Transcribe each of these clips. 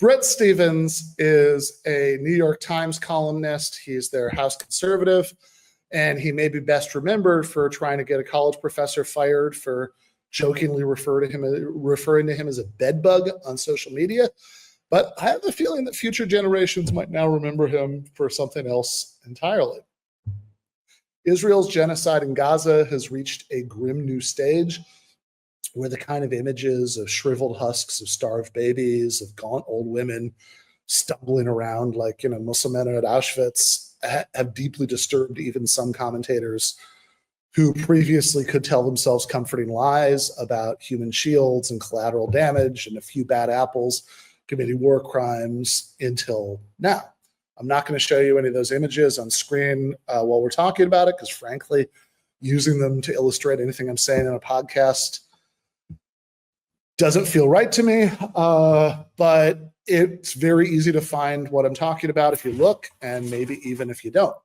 Bret Stephens is a New York Times columnist. He's their House conservative, and he may be best remembered for trying to get a college professor fired for jokingly referring to him as a bedbug on social media. But I have a feeling that future generations might now remember him for something else entirely. Israel's genocide in Gaza has reached a grim new stage where the kind of images of shriveled husks of starved babies, of gaunt old women stumbling around like, Muslim men at Auschwitz have deeply disturbed even some commentators who previously could tell themselves comforting lies about human shields and collateral damage and a few bad apples committing war crimes until now. I'm not going to show you any of those images on screen while we're talking about it, because frankly, using them to illustrate anything I'm saying in a podcast doesn't feel right to me, but it's very easy to find what I'm talking about if you look, and maybe even if you don't.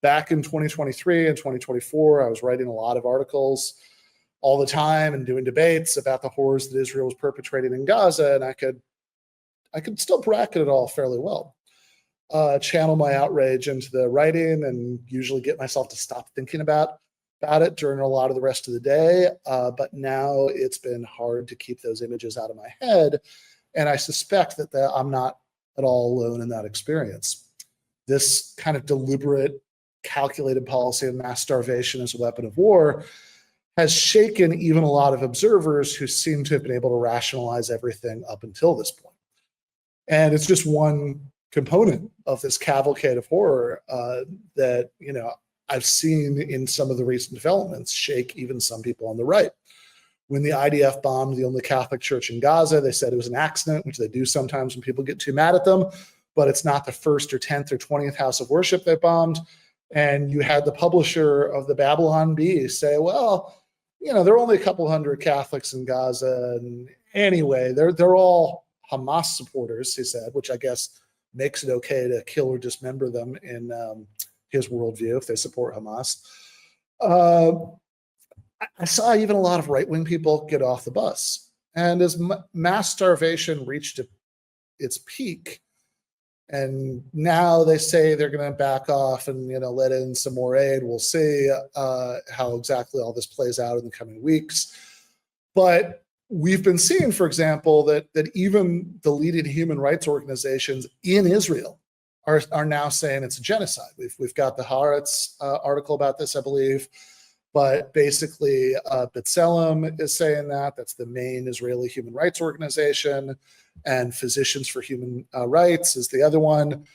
Back in 2023 and 2024, I was writing a lot of articles all the time and doing debates about the horrors that Israel was perpetrating in Gaza, and I could still bracket it all fairly well. Channel my outrage into the writing and usually get myself to stop thinking about it during a lot of the rest of the day. But now it's been hard to keep those images out of my head. And I suspect that I'm not at all alone in that experience. This kind of deliberate, calculated policy of mass starvation as a weapon of war has shaken even a lot of observers who seem to have been able to rationalize everything up until this point. And it's just one component of this cavalcade of horror that, I've seen in some of the recent developments shake even some people on the right. When the IDF bombed the only Catholic church in Gaza, they said it was an accident, which they do sometimes when people get too mad at them, but it's not the 1st or 10th or 20th house of worship they bombed. And you had the publisher of the Babylon Bee say, well, there are only a couple hundred Catholics in Gaza. And anyway, they're all Hamas supporters, he said, which I guess makes it okay to kill or dismember them in his worldview if they support Hamas. I saw even a lot of right-wing people get off the bus. And as mass starvation reached its peak, and now they say they're going to back off and let in some more aid. We'll see how exactly all this plays out in the coming weeks. But we've been seeing, for example, that even the leading human rights organizations in Israel are now saying it's a genocide. We've got the Haaretz article about this, I believe, but basically B'Tselem is saying that's the main Israeli human rights organization, and Physicians for Human Rights is the other one.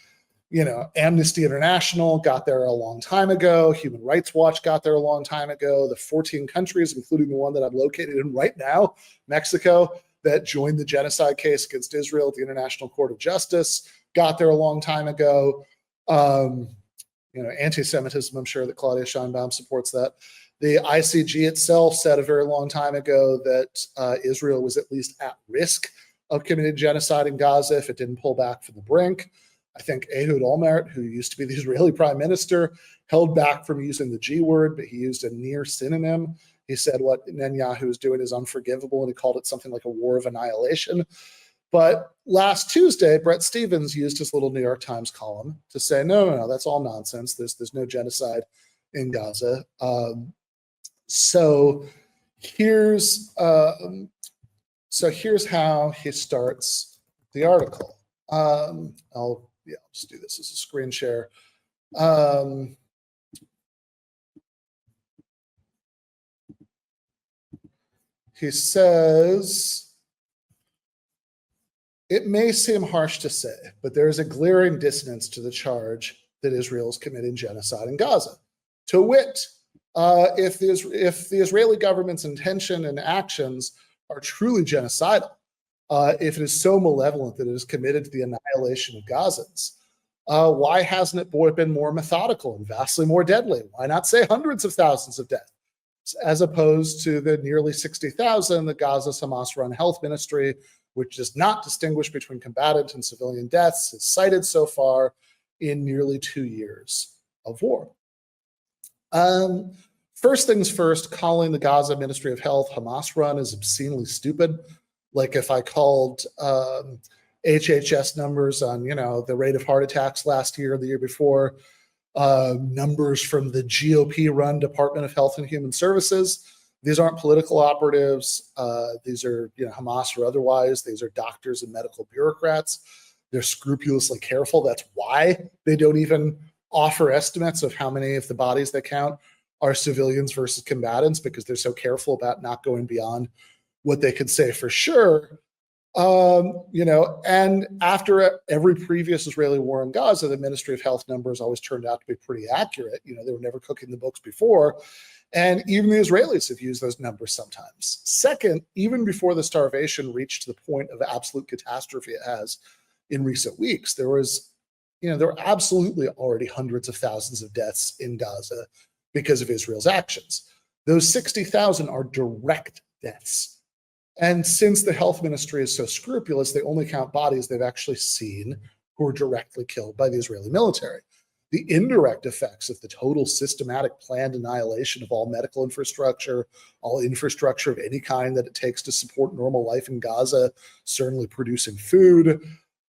Amnesty International got there a long time ago. Human Rights Watch got there a long time ago. The 14 countries, including the one that I'm located in right now, Mexico, that joined the genocide case against Israel at the International Court of Justice, got there a long time ago. Anti-Semitism, I'm sure that Claudia Scheinbaum supports that. The ICG itself said a very long time ago that Israel was at least at risk of committing genocide in Gaza if it didn't pull back from the brink. I think Ehud Olmert, who used to be the Israeli prime minister, held back from using the G word, but he used a near synonym. He said what Netanyahu is doing is unforgivable, and he called it something like a war of annihilation. But last Tuesday, Bret Stephens used his little New York Times column to say, no, that's all nonsense. There's no genocide in Gaza. So here's how he starts the article. I'll just do this as a screen share. He says, it may seem harsh to say, but there is a glaring dissonance to the charge that Israel is committing genocide in Gaza. To wit, if the Israeli government's intention and actions are truly genocidal, if it is so malevolent that it is committed to the annihilation of Gazans, why hasn't it been more methodical and vastly more deadly? Why not say hundreds of thousands of deaths, as opposed to the nearly 60,000 that Gaza's Hamas-run health ministry, which does not distinguish between combatant and civilian deaths, has cited so far in nearly 2 years of war? First things first, calling the Gaza Ministry of Health Hamas-run is obscenely stupid. Like if I called HHS numbers on, the rate of heart attacks last year, the year before, numbers from the GOP-run Department of Health and Human Services. These aren't political operatives. These are, Hamas or otherwise. These are doctors and medical bureaucrats. They're scrupulously careful. That's why they don't even offer estimates of how many of the bodies they count are civilians versus combatants, because they're so careful about not going beyond what they could say for sure. And after every previous Israeli war in Gaza, the Ministry of Health numbers always turned out to be pretty accurate. They were never cooking the books before. And even the Israelis have used those numbers sometimes. Second, even before the starvation reached the point of absolute catastrophe it has in recent weeks, there were absolutely already hundreds of thousands of deaths in Gaza because of Israel's actions. Those 60,000 are direct deaths. And since the health ministry is so scrupulous, they only count bodies they've actually seen who were directly killed by the Israeli military. The indirect effects of the total systematic planned annihilation of all medical infrastructure, all infrastructure of any kind that it takes to support normal life in Gaza, certainly producing food,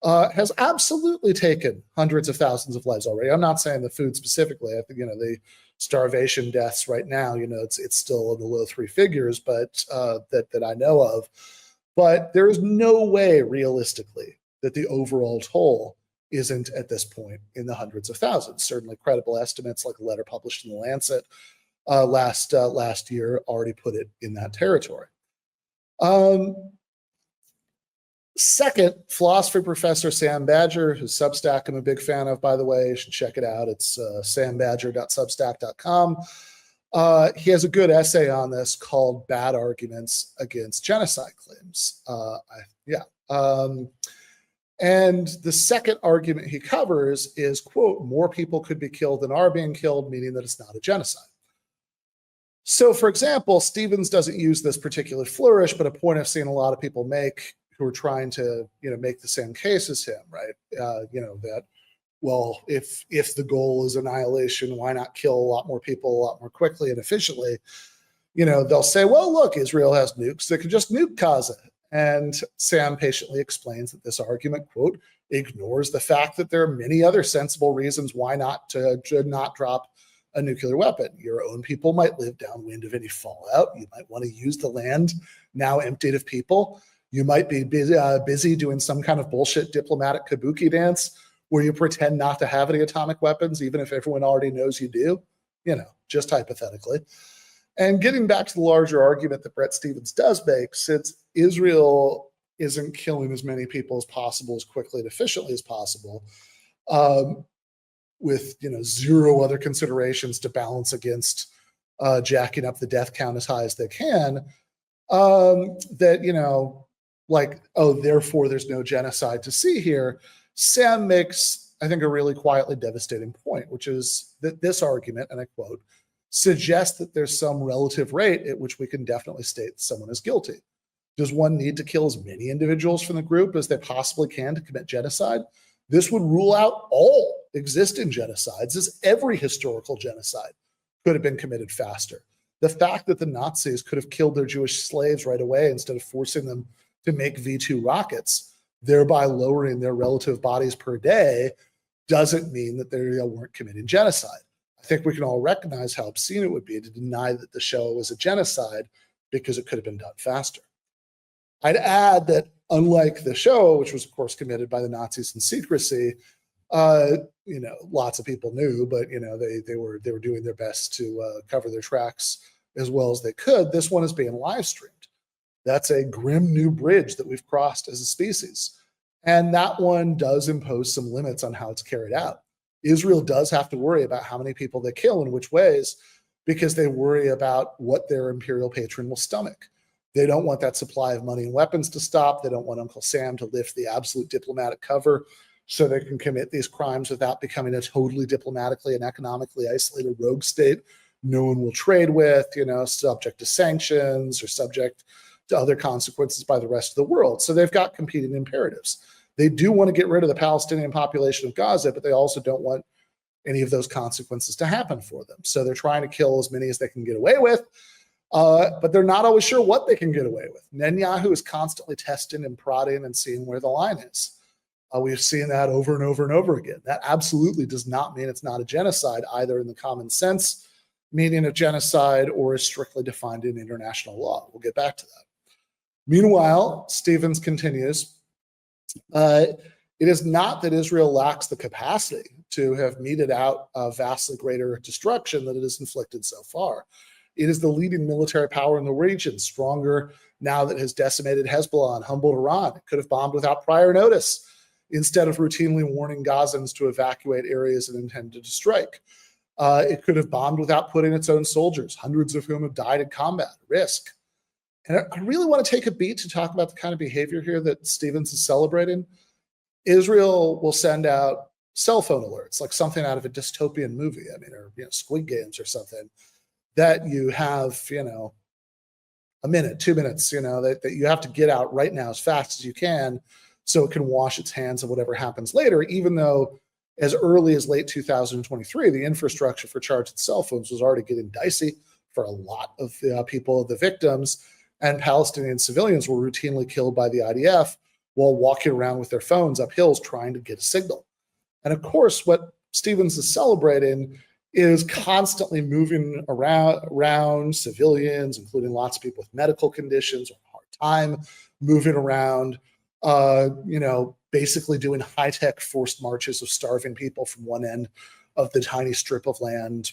has absolutely taken hundreds of thousands of lives already. I'm not saying the food specifically. I think, the starvation deaths right now, it's still in the low three figures, but that I know of. But there is no way realistically that the overall toll isn't at this point in the hundreds of thousands. Certainly credible estimates like a letter published in the Lancet last year already put it in that territory. Second, philosophy professor Sam Badger, whose Substack I'm a big fan of, by the way. You should check it out. It's sambadger.substack.com. He has a good essay on this called Bad Arguments Against Genocide Claims. And the second argument he covers is, quote, more people could be killed than are being killed, meaning that it's not a genocide. So, for example, Stevens doesn't use this particular flourish, but a point I've seen a lot of people make who are trying to, make the same case as him, right? That, well, if the goal is annihilation, why not kill a lot more people a lot more quickly and efficiently? They'll say, well, look, Israel has nukes. They could just nuke Gaza. And Sam patiently explains that this argument, quote, ignores the fact that there are many other sensible reasons why not to not drop a nuclear weapon. Your own people might live downwind of any fallout. You might want to use the land now emptied of people. You might be busy doing some kind of bullshit diplomatic kabuki dance where you pretend not to have any atomic weapons, even if everyone already knows you do, just hypothetically. And getting back to the larger argument that Bret Stephens does make, since Israel isn't killing as many people as possible, as quickly and efficiently as possible, with zero other considerations to balance against jacking up the death count as high as they can, therefore there's no genocide to see here. Sam makes, I think, a really quietly devastating point, which is that this argument, and I quote, suggests that there's some relative rate at which we can definitely state that someone is guilty. Does one need to kill as many individuals from the group as they possibly can to commit genocide? This would rule out all existing genocides, as every historical genocide could have been committed faster. The fact that the Nazis could have killed their Jewish slaves right away instead of forcing them to make V2 rockets, thereby lowering their relative bodies per day, doesn't mean that they weren't committing genocide. I think we can all recognize how obscene it would be to deny that the show was a genocide because it could have been done faster. I'd add that unlike the show, which was of course committed by the Nazis in secrecy, lots of people knew, but they were doing their best to cover their tracks as well as they could. This one is being live streamed. That's a grim new bridge that we've crossed as a species. And that one does impose some limits on how it's carried out. Israel does have to worry about how many people they kill in which ways, because they worry about what their imperial patron will stomach. They don't want that supply of money and weapons to stop. They don't want Uncle Sam to lift the absolute diplomatic cover so they can commit these crimes without becoming a totally diplomatically and economically isolated rogue state no one will trade with, subject to sanctions or subject to other consequences by the rest of the world. So they've got competing imperatives. They do want to get rid of the Palestinian population of Gaza, but they also don't want any of those consequences to happen for them. So they're trying to kill as many as they can get away with, but they're not always sure what they can get away with. Netanyahu is constantly testing and prodding and seeing where the line is. We've seen that over and over and over again. That absolutely does not mean it's not a genocide, either in the common sense meaning of genocide or is strictly defined in international law. We'll get back to that. Meanwhile, Stevens continues, it is not that Israel lacks the capacity to have meted out a vastly greater destruction than it has inflicted so far. It is the leading military power in the region, stronger now that it has decimated Hezbollah and humbled Iran. It could have bombed without prior notice, instead of routinely warning Gazans to evacuate areas it intended to strike. It could have bombed without putting its own soldiers, hundreds of whom have died in combat, risk. And I really want to take a beat to talk about the kind of behavior here that Stevens is celebrating. Israel will send out cell phone alerts, like something out of a dystopian movie, or Squid Games or something, that you have, a minute, 2 minutes, that you have to get out right now as fast as you can so it can wash its hands of whatever happens later, even though as early as late 2023, the infrastructure for charging cell phones was already getting dicey for a lot of people, the victims, and Palestinian civilians were routinely killed by the IDF while walking around with their phones up hills trying to get a signal. And of course, what Stevens is celebrating is constantly moving around civilians, including lots of people with medical conditions or hard time moving around, basically doing high-tech forced marches of starving people from one end of the tiny strip of land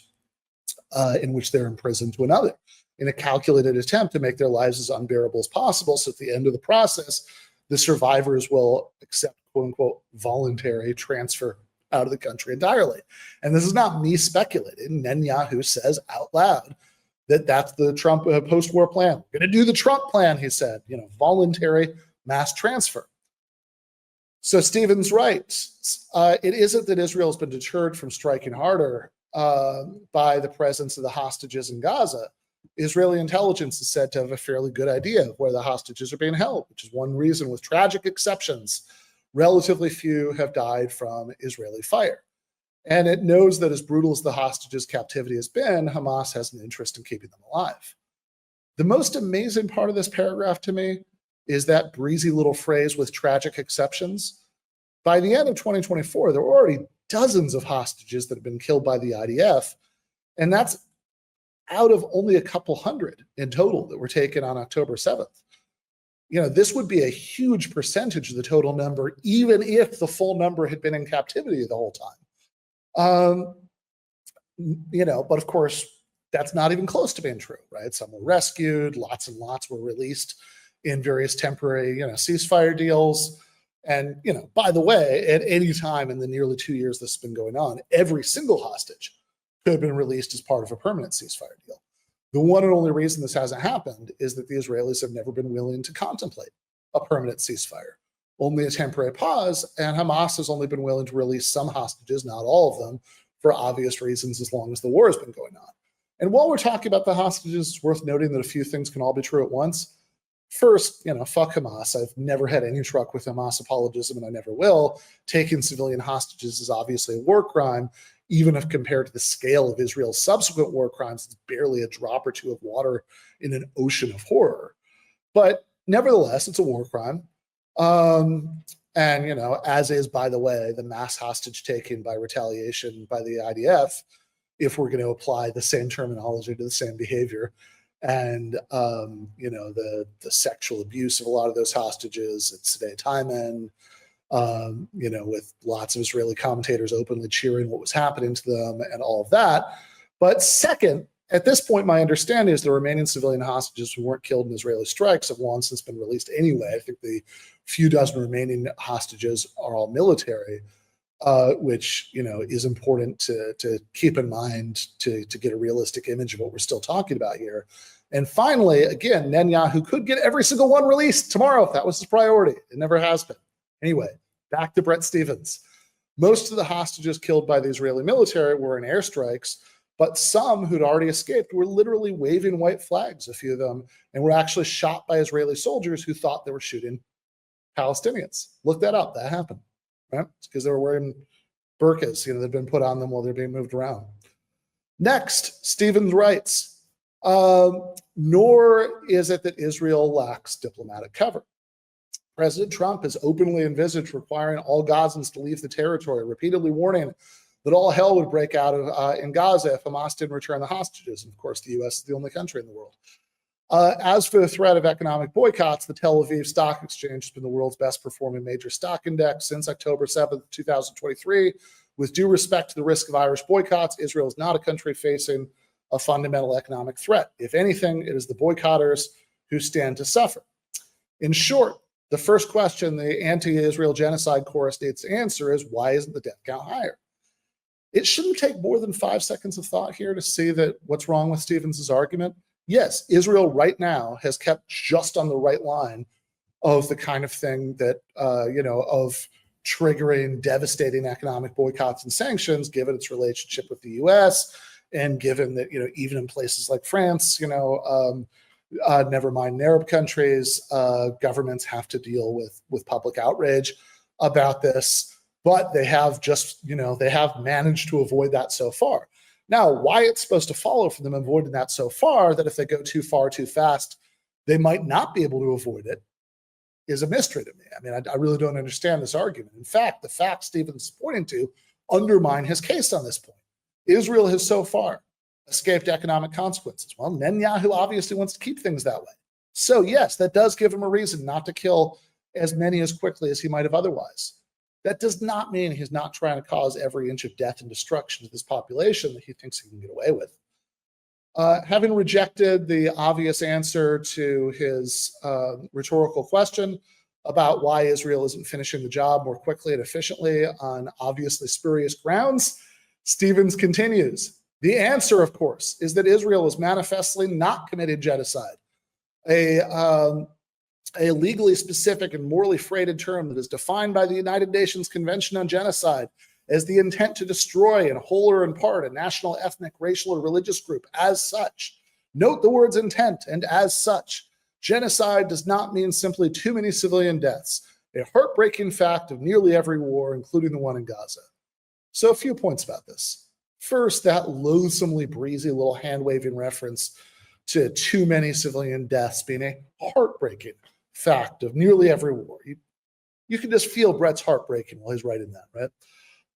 in which they're imprisoned to another, in a calculated attempt to make their lives as unbearable as possible. So at the end of the process, the survivors will accept, quote unquote, voluntary transfer out of the country entirely. And this is not me speculating. Netanyahu says out loud that that's the Trump post-war plan. We're going to do the Trump plan, he said, voluntary mass transfer. So Stevens writes, it isn't that Israel has been deterred from striking harder by the presence of the hostages in Gaza. Israeli intelligence is said to have a fairly good idea of where the hostages are being held, which is one reason, with tragic exceptions, relatively few have died from Israeli fire. And it knows that as brutal as the hostages' captivity has been, Hamas has an interest in keeping them alive. The most amazing part of this paragraph to me is that breezy little phrase, with tragic exceptions. By the end of 2024, there were already dozens of hostages that have been killed by the IDF, and that's out of only a couple hundred in total that were taken on October 7th. This would be a huge percentage of the total number, even if the full number had been in captivity the whole time. But of course, that's not even close to being true, right? Some were rescued, lots and lots were released in various temporary, ceasefire deals. And, by the way, at any time in the nearly 2 years this has been going on, every single hostage could have been released as part of a permanent ceasefire deal. The one and only reason this hasn't happened is that the Israelis have never been willing to contemplate a permanent ceasefire, only a temporary pause, and Hamas has only been willing to release some hostages, not all of them, for obvious reasons, as long as the war has been going on. And while we're talking about the hostages, it's worth noting that a few things can all be true at once. First, fuck Hamas. I've never had any truck with Hamas apologism, and I never will. Taking civilian hostages is obviously a war crime, even if compared to the scale of Israel's subsequent war crimes, it's barely a drop or two of water in an ocean of horror. But nevertheless, it's a war crime. And, as is, by the way, the mass hostage taking by retaliation by the IDF, if we're going to apply the same terminology to the same behavior. And, the sexual abuse of a lot of those hostages at Sde Taiman, with lots of Israeli commentators openly cheering what was happening to them and all of that. But second, at this point, my understanding is the remaining civilian hostages who weren't killed in Israeli strikes have long since been released anyway. I think the few dozen remaining hostages are all military, which, is important to keep in mind to get a realistic image of what we're still talking about here. And finally, again, Netanyahu could get every single one released tomorrow if that was his priority. It never has been. Anyway, back to Bret Stephens. Most of the hostages killed by the Israeli military were in airstrikes, but some who'd already escaped were literally waving white flags, a few of them, and were actually shot by Israeli soldiers who thought they were shooting Palestinians. Look that up. That happened, right? It's because they were wearing burqas, they'd been put on them while they're being moved around. Next, Stevens writes, nor is it that Israel lacks diplomatic cover. President Trump has openly envisaged requiring all Gazans to leave the territory, repeatedly warning that all hell would break out in Gaza if Hamas didn't return the hostages. And of course, the U.S. is the only country in the world. As for the threat of economic boycotts, the Tel Aviv Stock Exchange has been the world's best performing major stock index since October 7th, 2023. With due respect to the risk of Irish boycotts, Israel is not a country facing a fundamental economic threat. If anything, it is the boycotters who stand to suffer. In short, the first question the anti-Israel genocide chorus needs to answer is, why isn't the death count higher? It shouldn't take more than 5 seconds of thought here to see that what's wrong with Stevens's argument. Yes, Israel right now has kept just on the right line of the kind of thing that, of triggering devastating economic boycotts and sanctions, given its relationship with the U.S., and given that, even in places like France, never mind Arab countries, governments have to deal with public outrage about this. But they have they have managed to avoid that so far. Now, why it's supposed to follow from them avoiding that so far, that if they go too far too fast, they might not be able to avoid it, is a mystery to me. I mean, I really don't understand this argument. In fact, the facts Stevens is pointing to undermine his case on this point. Israel has so far escaped economic consequences. Well, Netanyahu obviously wants to keep things that way. So yes, that does give him a reason not to kill as many as quickly as he might have otherwise. That does not mean he's not trying to cause every inch of death and destruction to this population that he thinks he can get away with. Having rejected the obvious answer to his rhetorical question about why Israel isn't finishing the job more quickly and efficiently on obviously spurious grounds, Stevens continues. The answer, of course, is that Israel is manifestly not committing genocide, a legally specific and morally freighted term that is defined by the United Nations Convention on Genocide as the intent to destroy in whole or in part a national, ethnic, racial, or religious group as such. Note the words intent and as such. Genocide does not mean simply too many civilian deaths, a heartbreaking fact of nearly every war, including the one in Gaza. So a few points about this. First, that loathsomely breezy little hand-waving reference to too many civilian deaths being a heartbreaking fact of nearly every war. You can just feel Bret's heart breaking while he's writing that,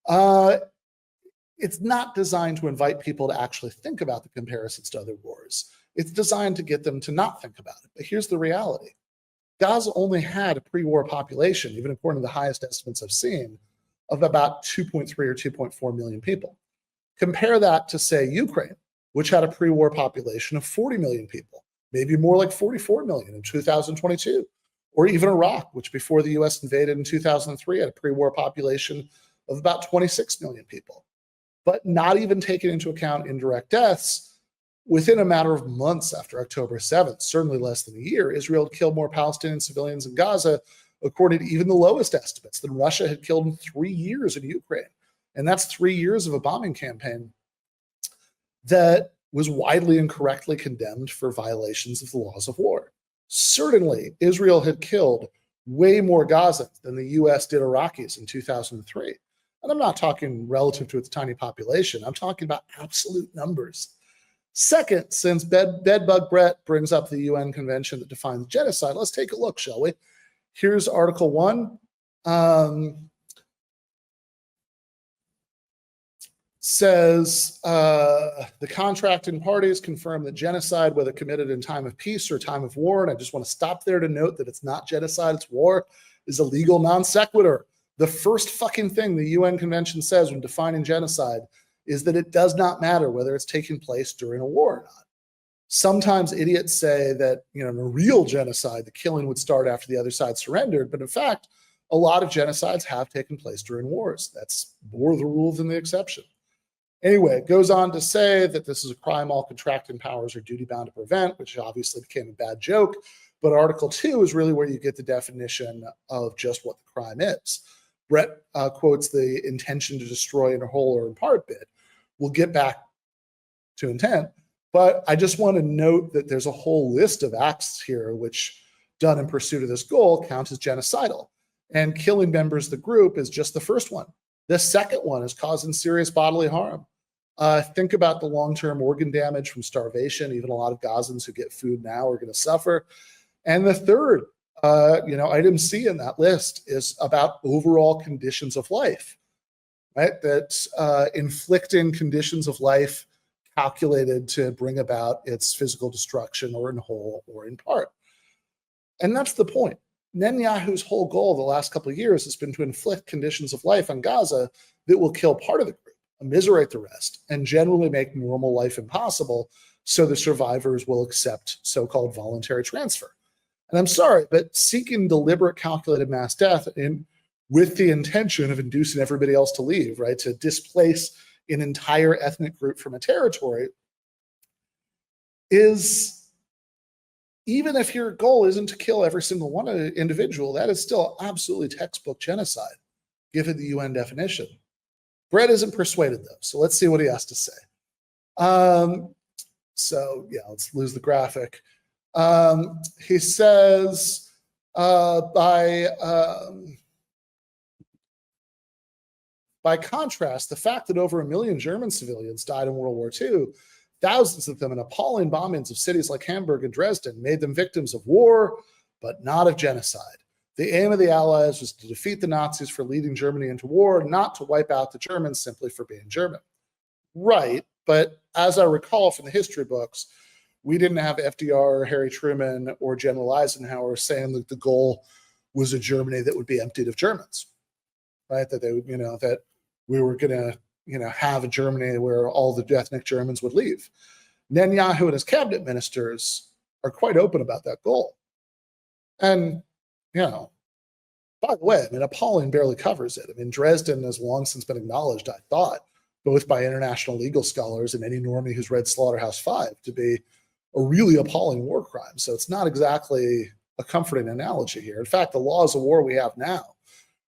right? It's not designed to invite people to actually think about the comparisons to other wars. It's designed to get them to not think about it. But here's the reality. Gaza only had a pre-war population, even according to the highest estimates I've seen, of about 2.3 or 2.4 million people. Compare that to, say, Ukraine, which had a pre-war population of 40 million people, maybe more like 44 million in 2022, or even Iraq, which before the US invaded in 2003 had a pre-war population of about 26 million people. But not even taking into account indirect deaths, within a matter of months after October 7th, certainly less than a year, Israel had killed more Palestinian civilians in Gaza, according to even the lowest estimates, than Russia had killed in 3 years in Ukraine. And that's 3 years of a bombing campaign that was widely and correctly condemned for violations of the laws of war. Certainly, Israel had killed way more Gazans than the US did Iraqis in 2003. And I'm not talking relative to its tiny population. I'm talking about absolute numbers. Second, since Bedbug Bret brings up the UN convention that defines genocide, let's take a look, shall we? Here's Article 1. Says the contracting parties confirm that genocide, whether committed in time of peace or time of war, and I just want to stop there to note that it's not genocide, it's war, is a legal non sequitur. The first fucking thing the UN Convention says when defining genocide is that it does not matter whether it's taking place during a war or not. Sometimes idiots say that, in a real genocide, the killing would start after the other side surrendered. But in fact, a lot of genocides have taken place during wars. That's more the rule than the exception. Anyway, it goes on to say that this is a crime all contracting powers are duty-bound to prevent, which obviously became a bad joke. But Article 2 is really where you get the definition of just what the crime is. Bret quotes the intention to destroy in whole or in part bit. We'll get back to intent. But I just want to note that there's a whole list of acts here which, done in pursuit of this goal, count as genocidal. And killing members of the group is just the first one. The second one is causing serious bodily harm. Think about the long-term organ damage from starvation. Even a lot of Gazans who get food now are going to suffer. And the third Item C in that list is about overall conditions of life, right? That inflicting conditions of life calculated to bring about its physical destruction, or in whole or in part. And that's the point. Netanyahu's whole goal the last couple of years has been to inflict conditions of life on Gaza that will kill part of the group, immiserate the rest, and generally make normal life impossible, so the survivors will accept so-called voluntary transfer. And I'm sorry, but seeking deliberate calculated mass death with the intention of inducing everybody else to leave, right, to displace an entire ethnic group from a territory, is, even if your goal isn't to kill every single one individual, that is still absolutely textbook genocide, given the UN definition. Bret isn't persuaded, though, so let's see what he has to say. Let's lose the graphic. He says, by contrast, the fact that over 1 million German civilians died in World War II, thousands of them in appalling bombings of cities like Hamburg and Dresden, made them victims of war, but not of genocide. The aim of the Allies was to defeat the Nazis for leading Germany into war, not to wipe out the Germans simply for being German. Right, but as I recall from the history books, we didn't have FDR or Harry Truman or General Eisenhower saying that the goal was a Germany that would be emptied of Germans, right? That they would, that we were going to, have a Germany where all the ethnic Germans would leave. Netanyahu and his cabinet ministers are quite open about that goal. And, by the way, appalling barely covers it. Dresden has long since been acknowledged, I thought, both by international legal scholars and any normie who's read Slaughterhouse-Five, to be a really appalling war crime. So it's not exactly a comforting analogy here. In fact, the laws of war we have now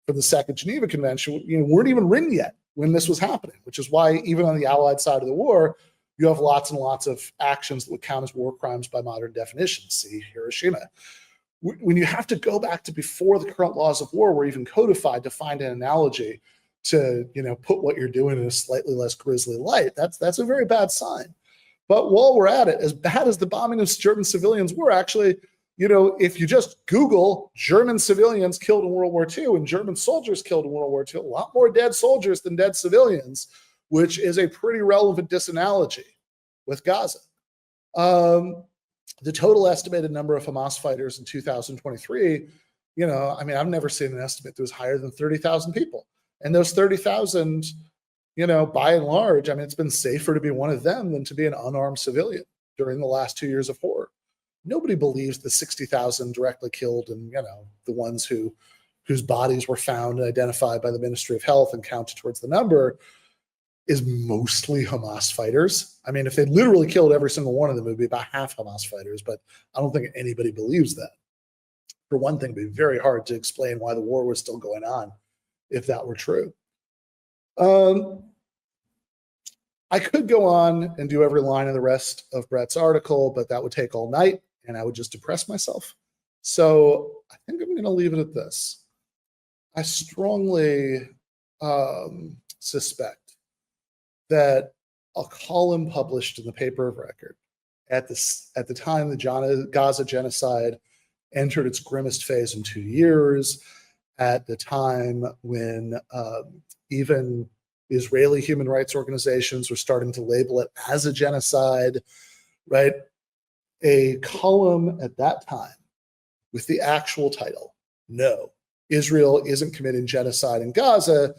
for the Second Geneva Convention, weren't even written yet when this was happening, which is why even on the Allied side of the war, you have lots and lots of actions that would count as war crimes by modern definition. See Hiroshima. When you have to go back to before the current laws of war were even codified to find an analogy to, put what you're doing in a slightly less grisly light, that's a very bad sign. But while we're at it, as bad as the bombing of German civilians were, actually, if you just Google German civilians killed in World War II and German soldiers killed in World War II, a lot more dead soldiers than dead civilians, which is a pretty relevant disanalogy with Gaza. The total estimated number of Hamas fighters in 2023, I've never seen an estimate that was higher than 30,000 people. And those 30,000, by and large, it's been safer to be one of them than to be an unarmed civilian during the last 2 years of horror. Nobody believes the 60,000 directly killed and, the ones whose bodies were found and identified by the Ministry of Health and counted towards the number is mostly Hamas fighters. If they literally killed every single one of them, it would be about half Hamas fighters, but I don't think anybody believes that. For one thing, it would be very hard to explain why the war was still going on if that were true. I could go on and do every line of the rest of Bret's article, but that would take all night and I would just depress myself. So I think I'm going to leave it at this. I strongly suspect that a column published in the paper of record at the time the Gaza genocide entered its grimmest phase in 2 years, at the time when even Israeli human rights organizations were starting to label it as a genocide, right? A column at that time with the actual title, "No, Israel isn't committing genocide in Gaza,"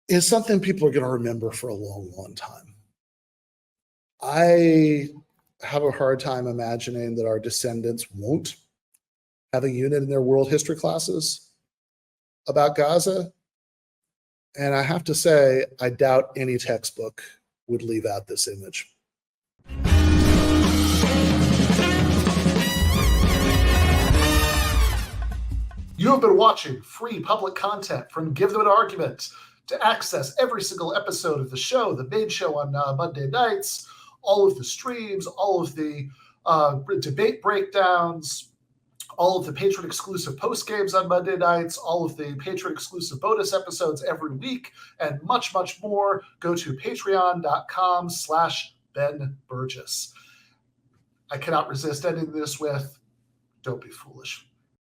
is something people are going to remember for a long, long time. I have a hard time imagining that our descendants won't have a unit in their world history classes about Gaza. And I have to say, I doubt any textbook would leave out this image. You have been watching free public content from Give Them an Argument. To access every single episode of the show, the main show on Monday nights, all of the streams, all of the debate breakdowns, all of the patron-exclusive post-games on Monday nights, all of the patron-exclusive bonus episodes every week, and much, much more, go to patreon.com/Ben Burgis. I cannot resist ending this with, Don't be foolish.